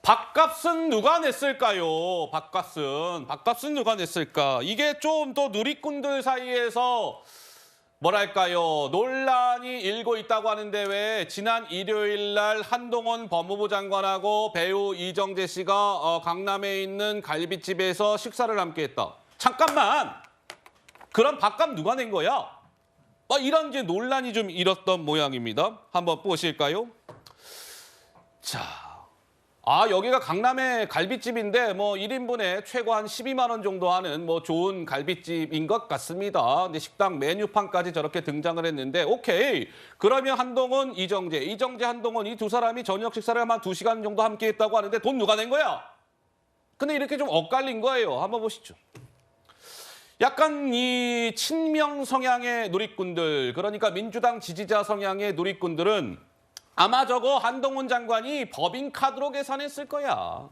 밥값은 누가 냈을까요? 밥값은 누가 냈을까? 이게 좀 또 누리꾼들 사이에서 뭐랄까요? 논란이 일고 있다고 하는데 왜 지난 일요일 날 한동훈 법무부 장관하고 배우 이정재 씨가 강남에 있는 갈비집에서 식사를 함께 했다. 잠깐만! 그럼 밥값 누가 낸 거야? 이런 이제 논란이 좀 일었던 모양입니다. 한번 보실까요? 자, 여기가 강남의 갈비집인데 뭐 1인분에 최고 한 12만 원 정도 하는 뭐 좋은 갈비집인 것 같습니다. 근데 식당 메뉴판까지 저렇게 등장을 했는데 오케이. 그러면 한동훈, 이정재, 한동훈 이 두 사람이 저녁 식사를 한 2시간 정도 함께 했다고 하는데 돈 누가 낸 거야? 근데 이렇게 좀 엇갈린 거예요. 한번 보시죠. 약간 이 친명 성향의 누리꾼들, 그러니까 민주당 지지자 성향의 누리꾼들은 아마 저거 한동훈 장관이 법인카드로 계산했을 거야.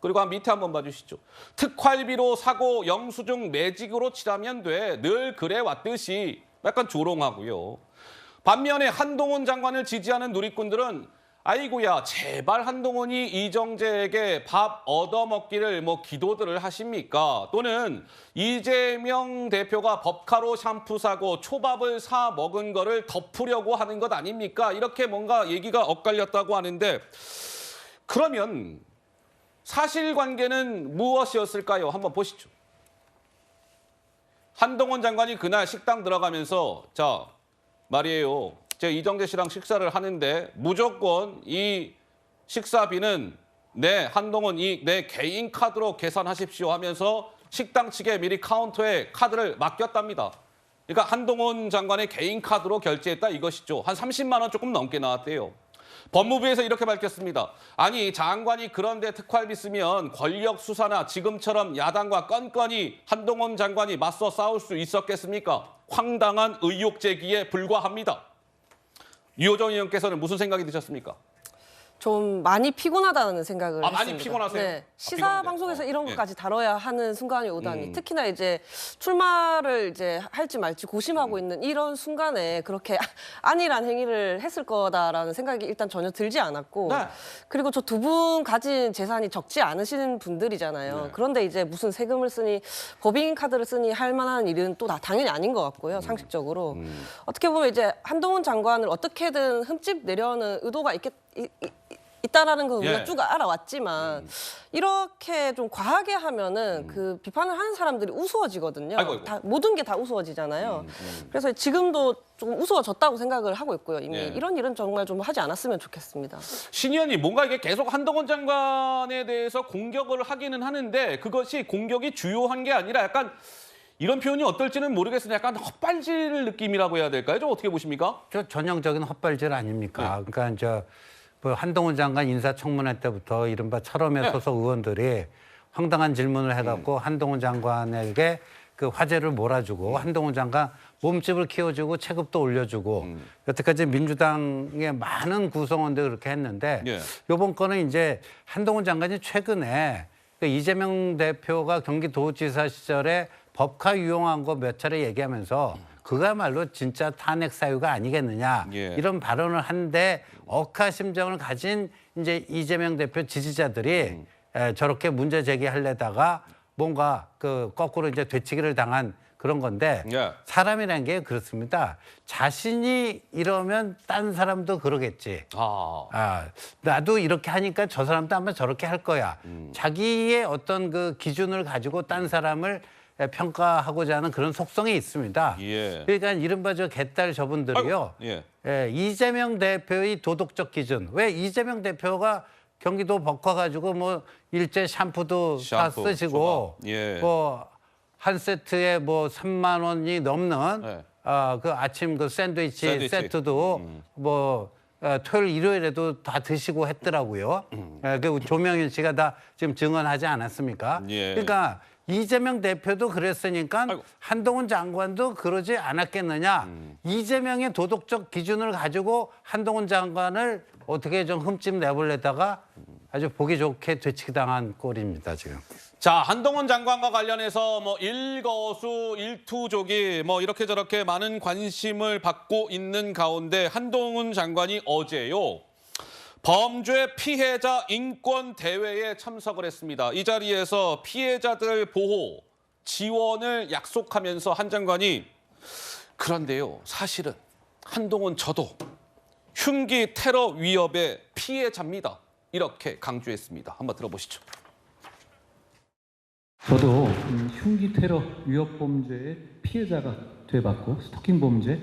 그리고 밑에 한번 봐주시죠. 특활비로 사고 영수증 매직으로 칠하면 돼. 늘 그래왔듯이 약간 조롱하고요. 반면에 한동훈 장관을 지지하는 누리꾼들은 아이고야 제발 한동훈이 이정재에게 밥 얻어먹기를 뭐 기도들을 하십니까? 또는 이재명 대표가 법카로 샴푸 사고 초밥을 사 먹은 거를 덮으려고 하는 것 아닙니까? 이렇게 뭔가 얘기가 엇갈렸다고 하는데 그러면 사실관계는 무엇이었을까요? 한번 보시죠. 한동훈 장관이 그날 식당 들어가면서 자 말이에요. 제가 이정재 씨랑 식사를 하는데 무조건 이 식사비는 한동훈 내 개인 카드로 계산하십시오 하면서 식당 측에 미리 카운터에 카드를 맡겼답니다. 그러니까 한동훈 장관의 개인 카드로 결제했다 이것이죠. 한 30만 원 조금 넘게 나왔대요. 법무부에서 이렇게 밝혔습니다. 아니 장관이 그런데 특활비 쓰면 권력 수사나 지금처럼 야당과 건건이 한동훈 장관이 맞서 싸울 수 있었겠습니까? 황당한 의혹 제기에 불과합니다. 유호정 의원께서는 무슨 생각이 드셨습니까? 좀 많이 피곤하다는 생각을 했습니다. 많이 피곤하세요? 네. 시사 방송에서 이런 것까지 다뤄야 하는 순간이 오다니 특히나 이제 출마를 이제 할지 말지 고심하고 있는 이런 순간에 그렇게 안일한 행위를 했을 거다라는 생각이 일단 전혀 들지 않았고 네. 그리고 저 두 분 가진 재산이 적지 않으신 분들이잖아요. 네. 그런데 이제 무슨 세금을 쓰니 법인 카드를 쓰니 할 만한 일은 또 당연히 아닌 것 같고요. 상식적으로. 어떻게 보면 이제 한동훈 장관을 어떻게든 흠집 내려는 의도가 있다라는 건 우리가 쭉 알아왔지만 이렇게 좀 과하게 하면은 그 비판을 하는 사람들이 우스워지거든요. 아이고. 모든 게 다 우스워지잖아요. 그래서 지금도 좀 우스워졌다고 생각을 하고 있고요. 이미 이런 일은 정말 좀 하지 않았으면 좋겠습니다. 신 의원님 뭔가 이게 계속 한동훈 장관에 대해서 공격을 하기는 하는데 그것이 공격이 주요한 게 아니라 약간 이런 표현이 어떨지는 모르겠으나 약간 헛발질 느낌이라고 해야 될까요? 좀 어떻게 보십니까? 전형적인 헛발질 아닙니까? 그러니까 뭐 한동훈 장관 인사청문회 때부터 이른바 철험의 소속 의원들이 황당한 질문을 해갖고 한동훈 장관에게 그 화제를 몰아주고 한동훈 장관 몸집을 키워주고 체급도 올려주고 여태까지 민주당의 많은 구성원들이 그렇게 했는데 이번 거는 이제 한동훈 장관이 최근에 그 이재명 대표가 경기도지사 시절에 법카 유용한 거 몇 차례 얘기하면서 그야말로 진짜 탄핵 사유가 아니겠느냐 이런 발언을 한데 억하심정을 가진 이제 이재명 대표 지지자들이 저렇게 문제 제기하려다가 뭔가 그 거꾸로 이제 되치기를 당한 그런 건데 사람이라는 게 그렇습니다. 자신이 이러면 딴 사람도 그러겠지. 나도 이렇게 하니까 저 사람도 아마 저렇게 할 거야. 자기의 어떤 그 기준을 가지고 딴 사람을 평가하고자 하는 그런 속성이 있습니다. 그러니까 이른바 저 개딸 저분들이요. 이재명 대표의 도덕적 기준. 왜 이재명 대표가 경기도 법과 가지고 뭐 일제 샴푸도 다 쓰시고 뭐 한 세트에 뭐 3만 원이 넘는 그 아침 그 샌드위치 세트도 뭐 토요일 일요일에도 다 드시고 했더라고요. 그 조명윤 씨가 다 지금 증언하지 않았습니까? 그러니까 이재명 대표도 그랬으니까 한동훈 장관도 그러지 않았겠느냐. 이재명의 도덕적 기준을 가지고 한동훈 장관을 어떻게 좀 흠집 내보려다가 아주 보기 좋게 되치기 당한 꼴입니다, 지금. 자, 한동훈 장관과 관련해서 뭐 일거수일투족이 뭐 이렇게 저렇게 많은 관심을 받고 있는 가운데 한동훈 장관이 어제요. 범죄 피해자 인권 대회에 참석을 했습니다. 이 자리에서 피해자들 보호, 지원을 약속하면서 한 장관이 그런데요, 사실은 한동훈 저도 흉기 테러 위협의 피해자입니다. 이렇게 강조했습니다. 한번 들어보시죠. 저도 흉기 테러 위협 범죄의 피해자가 돼봤고 스토킹 범죄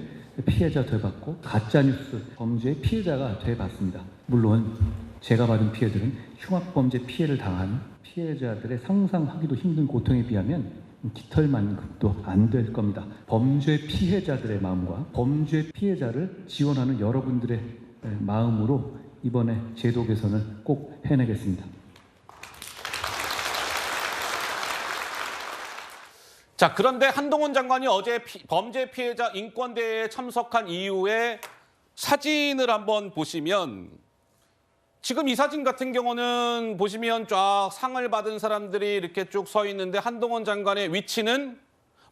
피해자 돼봤고 가짜뉴스 범죄의 피해자가 돼봤습니다. 물론 제가 받은 피해들은 흉악 범죄 피해를 당한 피해자들의 상상하기도 힘든 고통에 비하면 깃털만큼도 안 될 겁니다. 범죄 피해자들의 마음과 범죄 피해자를 지원하는 여러분들의 마음으로 이번에 제도 개선을 꼭 해내겠습니다. 자, 그런데 한동훈 장관이 어제 범죄 피해자 인권대회에 참석한 이후에 사진을 한번 보시면 지금 이 사진 같은 경우는 보시면 쫙 상을 받은 사람들이 이렇게 쭉 서 있는데 한동훈 장관의 위치는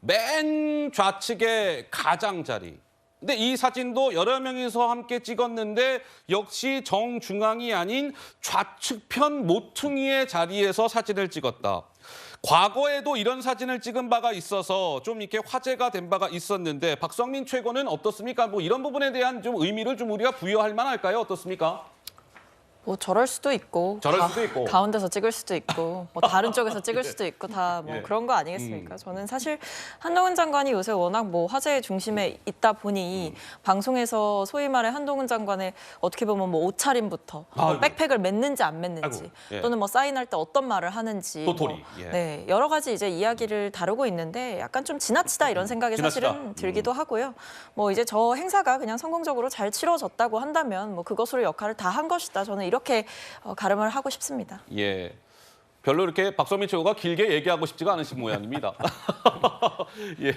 맨 좌측의 가장자리. 근데 이 사진도 여러 명이서 함께 찍었는데 역시 정중앙이 아닌 좌측편 모퉁이의 자리에서 사진을 찍었다. 과거에도 이런 사진을 찍은 바가 있어서 좀 이렇게 화제가 된 바가 있었는데 박성민 최고는 어떻습니까? 뭐 이런 부분에 대한 좀 의미를 좀 우리가 부여할 만할까요? 어떻습니까? 뭐 저럴 수도 있고, 저럴 수도 있고. 가운데서 찍을 수도 있고, 뭐 다른 쪽에서 찍을 수도 있고 다 뭐 예. 그런 거 아니겠습니까? 저는 사실 한동훈 장관이 요새 워낙 뭐 화제의 중심에 있다 보니 방송에서 소위 말해 한동훈 장관의 어떻게 보면 뭐 옷차림부터 아이고. 백팩을 맸는지 안 맸는지 아이고, 예. 또는 뭐 사인할 때 어떤 말을 하는지 도토리, 뭐, 예. 네, 여러 가지 이제 이야기를 다루고 있는데 약간 좀 지나치다 이런 생각이 지나치다. 사실은 들기도 하고요. 뭐 이제 저 행사가 그냥 성공적으로 잘 치러졌다고 한다면 뭐 그것으로 역할을 다 한 것이다. 저는 이렇게 가름을 하고 싶습니다. 예. 별로 이렇게 박성민 최고가 길게 얘기하고 싶지가 않으신 모양입니다. 예.